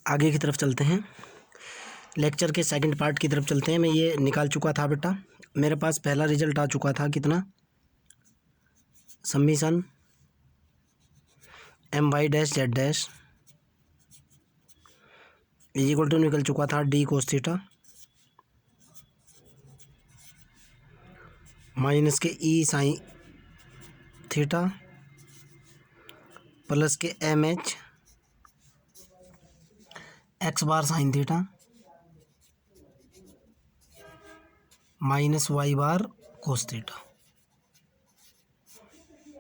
आगे की तरफ चलते हैं, लेक्चर के सेकंड पार्ट की तरफ चलते हैं। मैं ये निकाल चुका था बेटा, मेरे पास पहला रिजल्ट आ चुका था कितना, समीशन M Y dash Z dash is equal to निकल चुका था D cos theta minus K E sine theta plus K M H X bar sine theta minus Y bar cos theta.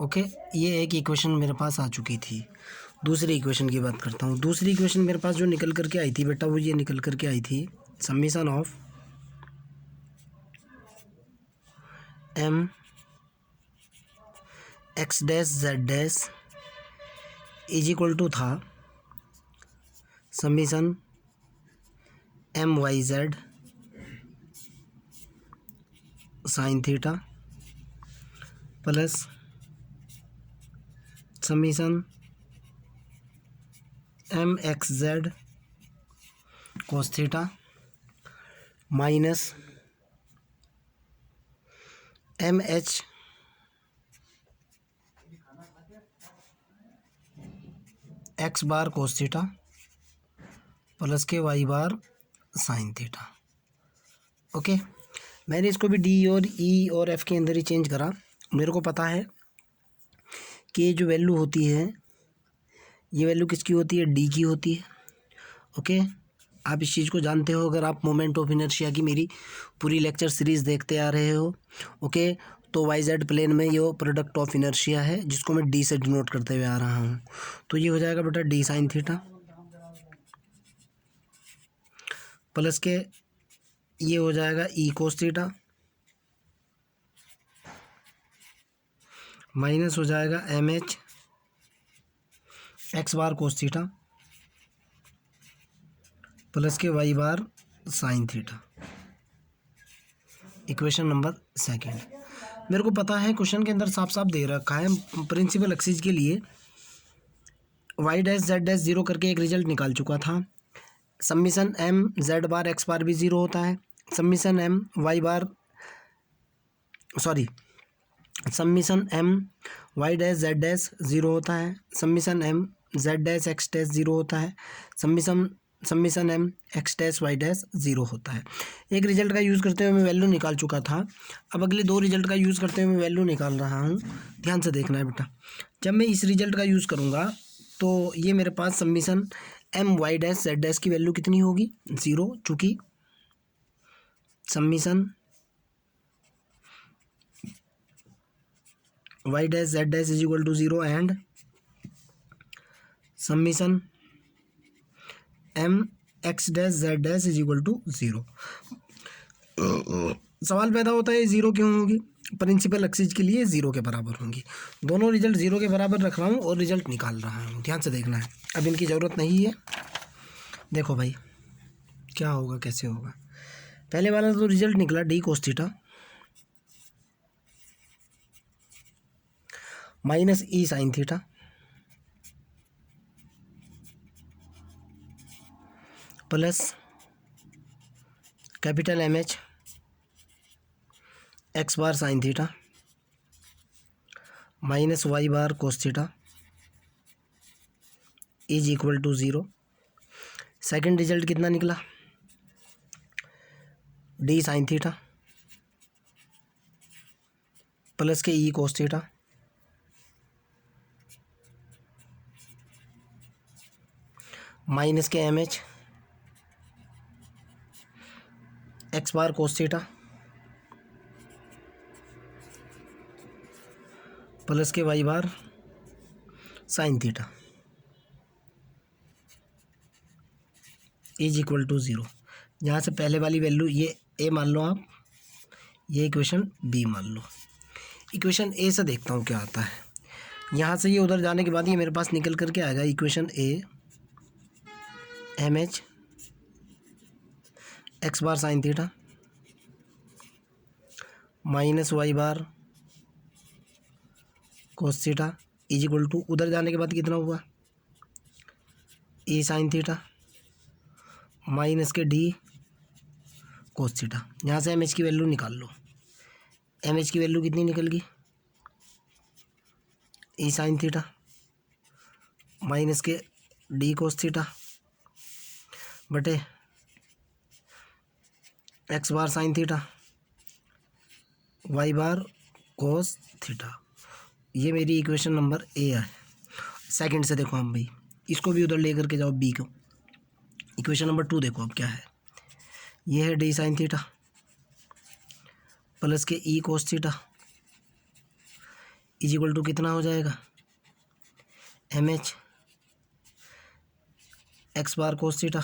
Okay, ये एक equation मेरे पास आ चुकी थी। दूसरी equation की बात करता हूँ। दूसरी इक्वेशन मेरे पास जो निकल करके आई थी बेटा, वो ये निकल करके आई थी, summation of M X dash Z dash is equal to था summation M Y Z sine theta plus summation M X Z cos theta minus M H X bar cos theta plus K Y bar sine theta. Okay, मैंने इसको भी D और ई और F के अंदर ही change करा। मेरे को पता है कि ये जो वैल्यू होती है, ये वैल्यू किसकी होती है, डी की होती है। ओके, आप इस चीज़ को जानते हो अगर आप मोमेंट ऑफ इनर्शिया की मेरी पूरी लेक्चर सीरीज़ देखते आ रहे हो। ओके, तो वाई जेड प्लेन में ये प्रोडक्ट ऑफ इनर्शिया है जिसको मैं डी से डिनोट करते हुए आ रहा हूँ। तो ये हो जाएगा बेटा डी साइन थीटा प्लस के ये हो जाएगा ई कोस थीटा माइनस हो जाएगा M H X bar cos theta plus K Y bar sine theta. Equation number second. मेरे को पता है क्वेश्चन के अंदर साफ साफ दे रखा है प्रिंसिपल एक्सिस के लिए Y dash Z dash zero करके एक रिजल्ट निकाल चुका था। Summation M Z bar X bar भी ज़ीरो होता है, summation M Y bar summation M Y dash Z dash zero होता है, summation M Z dash X dash zero होता है, summation M X dash Y dash zero होता है। एक रिजल्ट का यूज़ करते हुए मैं वैल्यू निकाल चुका था। अब अगले दो रिजल्ट का यूज़ करते हुए मैं वैल्यू निकाल रहा हूँ। ध्यान से देखना है बेटा, जब मैं इस रिजल्ट का यूज़ करूँगा तो ये मेरे पास summation M Y dash Z dash की वैल्यू कितनी होगी, ज़ीरो, चूँकि summation Y dash Z dash is equal to zero and summation M X dash Z dash is equal to zero. सवाल पैदा होता है ज़ीरो क्यों होगी, प्रिंसिपल एक्सिस के लिए ज़ीरो के बराबर होंगी। दोनों रिजल्ट ज़ीरो के बराबर रख रहा हूँ और रिजल्ट निकाल रहा हूँ। ध्यान से देखना है, अब इनकी ज़रूरत नहीं है। देखो भाई क्या होगा, कैसे होगा। पहले वाला तो रिजल्ट निकला D cos theta minus E sine theta plus capital M H X bar sine theta minus Y bar cos theta is equal to zero. Second result कितना निकला, D sine theta plus K E cos theta minus K M H X bar cos theta plus K Y bar sine theta is equal to zero. यहाँ से पहले वाली value ये ए मान लो आप, ये इक्वेशन बी मान लो। इक्वेशन ए से देखता हूँ क्या आता है। यहाँ से ये उधर जाने के बाद ये मेरे पास निकल करके आएगा equation A M H X bar sine theta minus Y bar cos theta is equal to, उधर जाने के बाद कितना हुआ, A sine theta minus K D cos theta. यहाँ से एम एच की वैल्यू निकाल लो। एम एच की वैल्यू कितनी निकल गई, E sine theta minus K D cos theta बटे X bar sine theta Y bar cos theta. ये मेरी इक्वेशन नंबर ए है। सेकंड से देखो हम भाई, इसको भी उधर लेकर के जाओ बी को। इक्वेशन नंबर 2 देखो अब क्या है। ये है D sine theta plus K E cos theta is equal to कितना हो जाएगा, M H X bar cos theta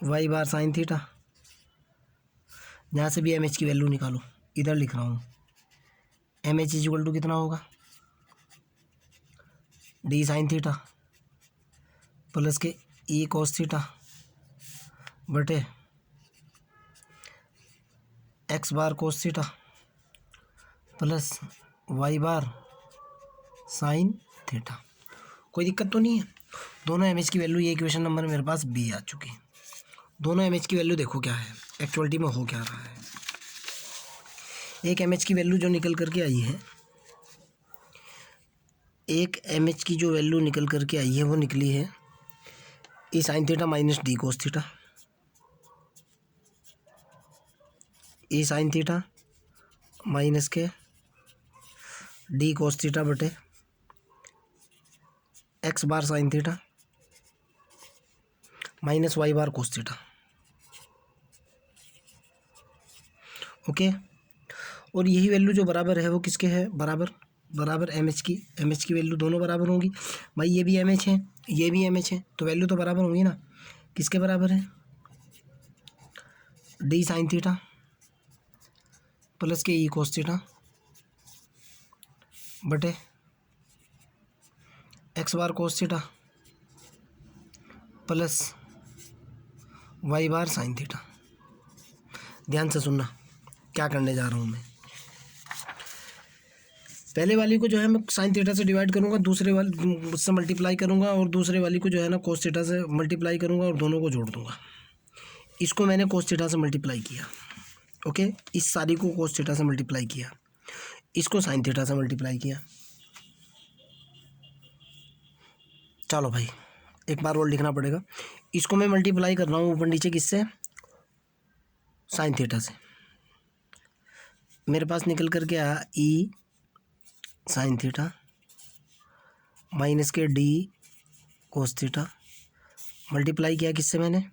Y bar sine theta. यहाँ से भी एम एच की वैल्यू निकालो, इधर लिख रहा हूँ। M H is equal to कितना होगा, D sine theta plus K E cos theta बटे X bar cos theta plus Y bar sine theta. कोई दिक्कत तो नहीं है। दोनों एम एच की वैल्यू, ये इक्वेशन नंबर मेरे पास बी आ चुकी है। दोनों एम एच की वैल्यू देखो क्या है, एक्चुअलिटी में हो क्या रहा है। एक एम एच की वैल्यू जो निकल करके आई है, एक एम एच की जो वैल्यू निकल करके आई है वो निकली है E sine theta minus D cos theta, E sine theta minus K D cos theta बटे X bar sine theta minus Y bar cos theta. Okay, और यही वैल्यू जो बराबर है वो किसके है, बराबर एम एच की वैल्यू दोनों बराबर होंगी भाई। ये भी एम एच है, ये भी एम एच है, तो वैल्यू तो बराबर होंगी ना। किसके बराबर है, D sine theta plus K E cos theta बटे X bar cos theta plus Y bar sine theta. ध्यान से सुनना क्या करने जा रहा हूँ मैं। पहले वाली को जो है मैं साइन थीटा से डिवाइड करूँगा, दूसरे वाली से मल्टीप्लाई करूँगा, और दूसरे वाली को जो है ना कोस थीटा से मल्टीप्लाई करूँगा और दोनों को जोड़ दूँगा। इसको मैंने कोस थीटा से मल्टीप्लाई किया, ओके। इस सारी को कोस थीटा से मल्टीप्लाई किया, इसको साइन थीटा से मल्टीप्लाई किया। चलो भाई एक बार और लिखना पड़ेगा। इसको मैं मल्टीप्लाई कर रहा हूँ ऊपर नीचे किससे, साइन थीटा से। मेरे पास निकल कर के आया ई sine theta minus K D cos theta, multiply किया किससे मैंने,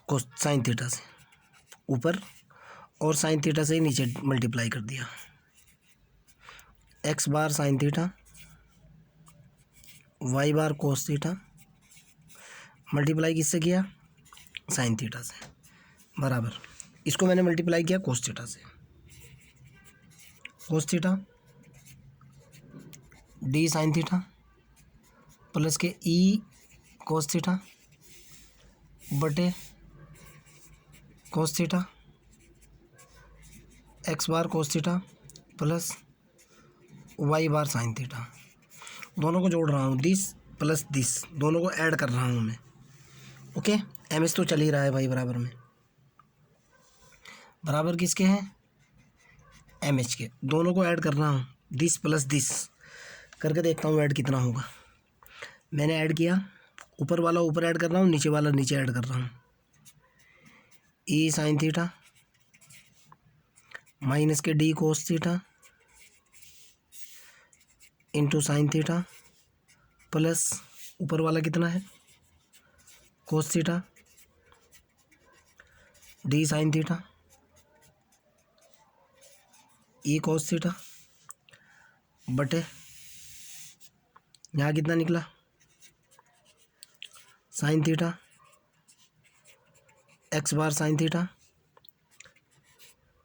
कोस साइन थीटा से ऊपर, और साइन थीटा से ही नीचे मल्टीप्लाई कर दिया। X bar sine theta Y bar cos theta multiply किससे किया, साइन थीटा से, बराबर इसको मैंने मल्टीप्लाई किया कोस थीटा से। कोस theta D sine theta plus K E cos theta बटे कोस theta X bar cos theta plus Y bar sine theta. दोनों को जोड़ रहा हूँ, दिस प्लस दिस, दोनों को ऐड कर रहा हूँ मैं, ओके। एम एस तो चल ही रहा है भाई बराबर में, बराबर किसके हैं, एम एच के। दोनों को ऐड कर रहा हूँ, दिस प्लस दिस करके देखता हूँ ऐड कितना होगा। मैंने ऐड किया, ऊपर वाला ऊपर ऐड कर रहा हूँ, नीचे वाला नीचे ऐड कर रहा हूँ। E sine theta minus K D cos theta into sine theta plus ऊपर वाला कितना है, cos theta D sine theta E cos theta बटे यहाँ कितना निकला, sine theta X bar sine theta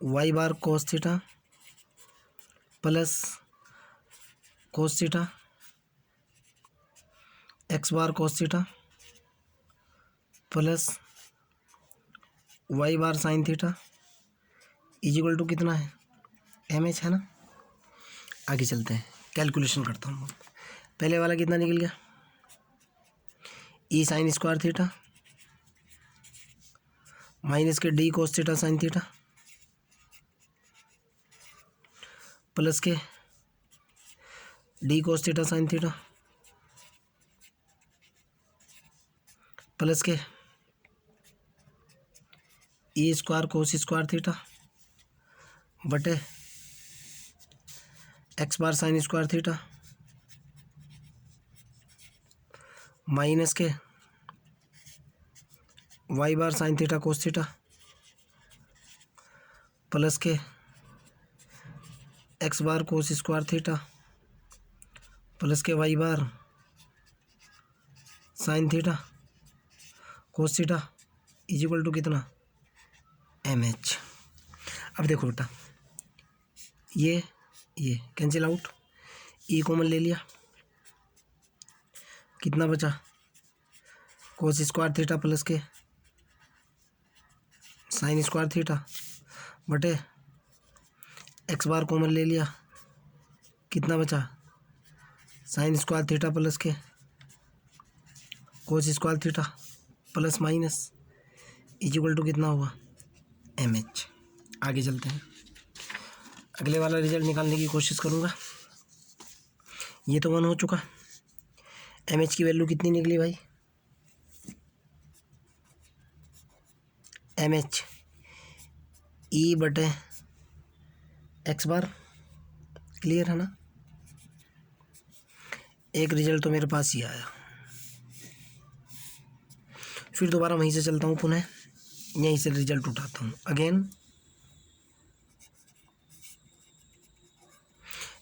Y bar cos theta plus cos theta X bar cos theta plus Y bar sine theta is equal to कितना है, M H है ना। आगे चलते हैं, कैलकुलेशन करता हूँ। पहले वाला कितना निकल गया, E sine square theta minus K D cos theta sine theta plus K D cos theta sine theta plus K E square cos square theta बटे X bar sine square theta minus K Y bar sine theta cos theta plus K X bar cos square theta plus K Y bar sine theta cos theta is equal to कितना M H. अब देखो बेटा ये cancel out, ई common ले लिया, कितना बचा cos square theta plus K sine square theta बटे एक्स बार कॉमन ले लिया, कितना बचा sine square theta plus K cos square theta plus minus is equal to कितना हुआ एम एच। आगे चलते हैं, अगले वाला रिजल्ट निकालने की कोशिश करूँगा। ये तो 1 हो चुका, एम एच की वैल्यू कितनी निकली भाई, एम एच ई बटे एक्स बार, क्लियर है ना। एक रिजल्ट तो मेरे पास ही आया, फिर दोबारा वहीं से चलता हूँ, पुनः यहीं से रिजल्ट उठाता हूँ। अगेन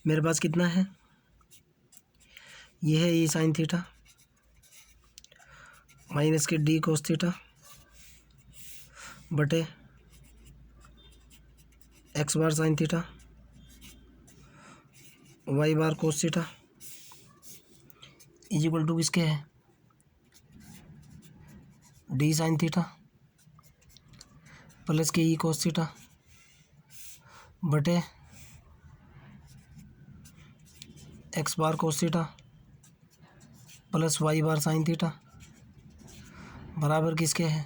मेरे पास कितना है, ये है E sine theta minus K D cos theta बटे X bar sine theta Y bar cos theta is equal to किसके है D sine theta plus K E cos theta बटे X bar cos theta plus Y bar sine theta बराबर किसके है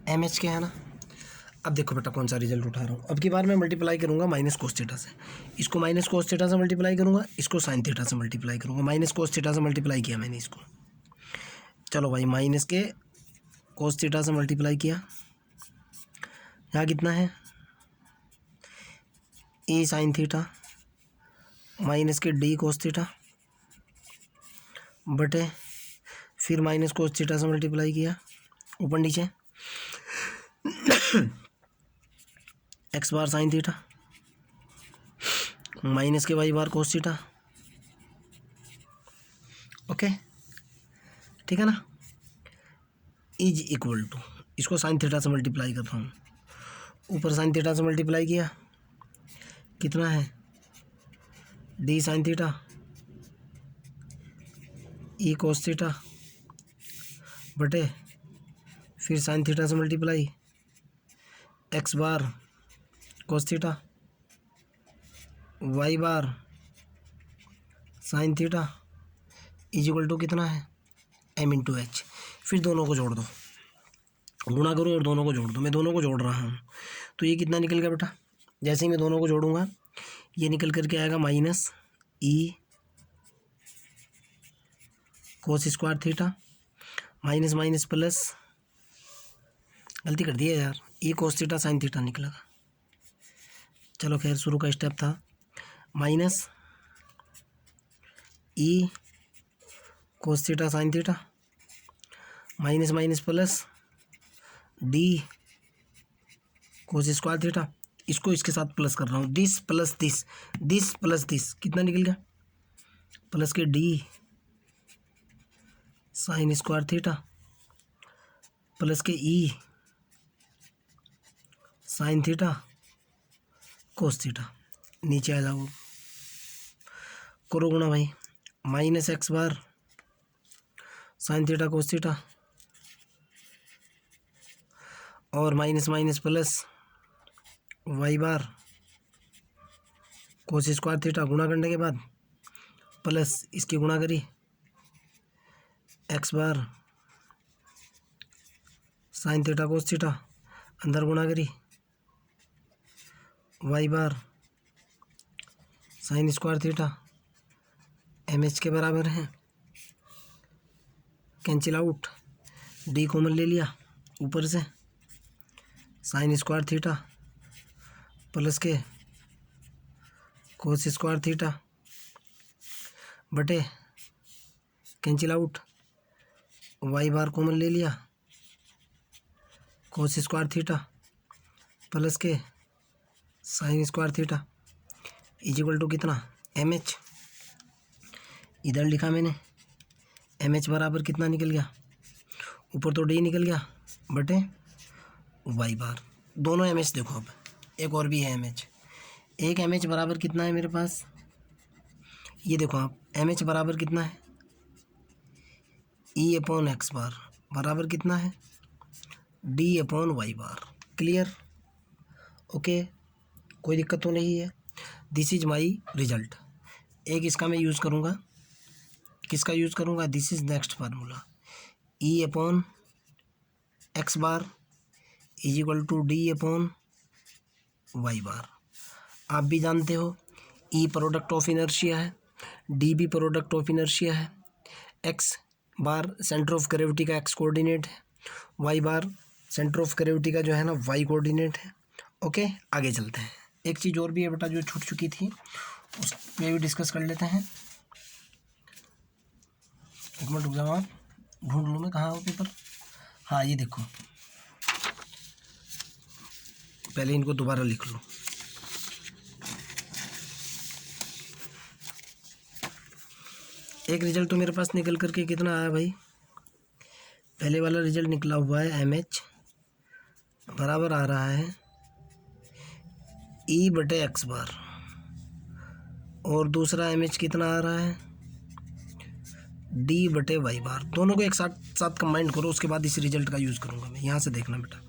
M H के है ना। अब देखो बेटा कौन सा रिजल्ट उठा रहा हूँ, अब की बार मैं मल्टीप्लाई करूँगा माइनस कोस थीटा से, इसको माइनस कोस थीटा से मल्टीप्लाई करूँगा, इसको साइन थीटा से मल्टीप्लाई करूँगा। माइनस कोस थीटा से मल्टीप्लाई किया मैंने इसको, चलो भाई माइनस के कोस थीटा से मल्टीप्लाई किया, यहाँ कितना है E sine theta minus K D cos theta बटे फिर माइनस कोस थीटा से मल्टीप्लाई किया ऊपर नीचे x bar sine theta minus K Y bar cos theta, okay ठीक है ना, इज इक्वल टू, इसको साइन थीटा से मल्टीप्लाई कर रहा हूँ, ऊपर साइन थीटा से मल्टीप्लाई किया, कितना है D sine theta E cos theta बटे फिर साइन थीटा से multiply X bar cos theta Y bar sine theta is equal to कितना है एम इंटू एच। फिर दोनों को जोड़ दो, गुणा करो और दोनों को जोड़ दो, मैं दोनों को जोड़ रहा हूँ, तो ये कितना निकल गया बेटा, जैसे ही मैं दोनों को जोड़ूंगा ये निकल करके आएगा minus E cos square theta minus minus plus, गलती कर दी है यार, E cos theta sine theta निकला, चलो खैर शुरू का स्टेप था, minus E cos theta sine theta minus minus plus D cos square theta, इसको इसके साथ प्लस कर रहा हूँ, दिस प्लस दिस कितना निकल गया plus K D sine square theta plus K E sine theta cos theta, नीचे आ जाओ करो गुणा भाई, minus X bar sine theta cos theta और minus minus plus Y bar cos square theta, गुणा करने के बाद प्लस इसकी गुणा करी X bar sine theta cos theta अंदर गुणा करी Y bar sine square theta M H के बराबर है, कैंसिल आउट, डी कॉमन ले लिया ऊपर से, sign square theta plus K cos square theta बटे cancel out, Y bar common ले लिया, cos square theta plus K sine square theta is equal to कितना एम एच, इधर लिखा मैंने एम एच बराबर कितना निकल गया, ऊपर तो डी निकल गया बटे वाई बार, दोनों एम एच देखो, अब एक और भी है एम एच, एक एम एच बराबर कितना है मेरे पास, ये देखो आप एम एच बराबर कितना है, ई अपॉन एक्स बार बराबर कितना है, D upon Y bar. Clear? Okay, कोई दिक्कत तो नहीं है। This is my result. एक इसका मैं यूज़ करूँगा, किसका यूज़ करूँगा, this is next formula, E upon X bar is equal to D upon Y bar. आप भी जानते हो ई प्रोडक्ट ऑफ इनर्शिया है, डी भी प्रोडक्ट ऑफ इनर्शिया है, X bar centre of gravity का एक्स कोऑर्डिनेट है, Y bar centre of gravity का जो है ना वाई कोऑर्डिनेट है। ओके, आगे चलते हैं। एक चीज़ और भी है बेटा जो छूट चुकी थी, उस पर भी डिस्कस कर लेते हैं। एक मिनट रुक जाओ, आप ढूंढ लूँ मैं कहाँ हो पेपर। हाँ, ये देखो, पहले इनको दोबारा लिख लो। एक रिजल्ट तो मेरे पास निकल करके कितना आया भाई, पहले वाला रिजल्ट निकला हुआ है एम एच बराबर आ रहा है ई बटे एक्स बार, और दूसरा एम एच कितना आ रहा है डी बटे वाई बार। दोनों को एक साथ कंबाइन करो, उसके बाद इस रिजल्ट का यूज़ करूँगा मैं। यहाँ से देखना बेटा,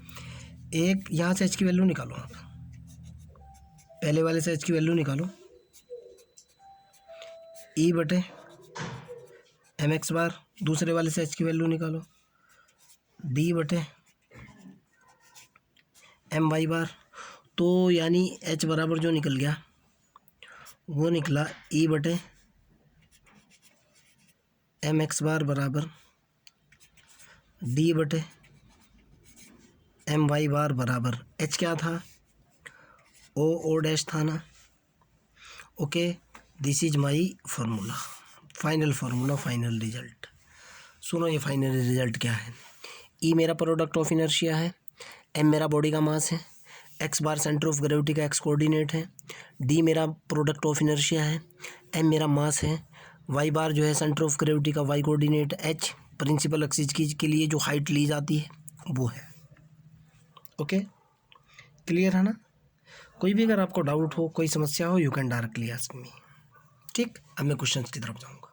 एक यहाँ से एच की वैल्यू निकालो आप, पहले वाले से एच की वैल्यू निकालो, ई बटे एम एक्स बार, दूसरे वाले से एच की वैल्यू निकालो, डी बटे एम वाई बार। तो यानी एच बराबर जो निकल गया वो निकला ई बटे एम एक्स बार बराबर डी बटे एम वाई बार बराबर एच क्या था, ओ डैश था ना। Okay, this is my formula, final formula, final result. सुनो ये फाइनल रिजल्ट क्या है। ई मेरा प्रोडक्ट ऑफ इनर्शिया है, एम मेरा बॉडी का मास है, X bar centre of gravity का एक्स कोऑर्डिनेट है, डी मेरा प्रोडक्ट ऑफ इनर्शिया है, एम मेरा मास है, वाई बार जो है सेंटर ऑफ ग्रेविटी का Y coordinate, H principal axis के लिए जो हाइट ली जाती है वो है। ओके, क्लियर है ना। कोई भी अगर आपको डाउट हो, कोई समस्या हो, you can directly ask me. ठीक, अब मैं क्वेश्चंस की तरफ जाऊँगा।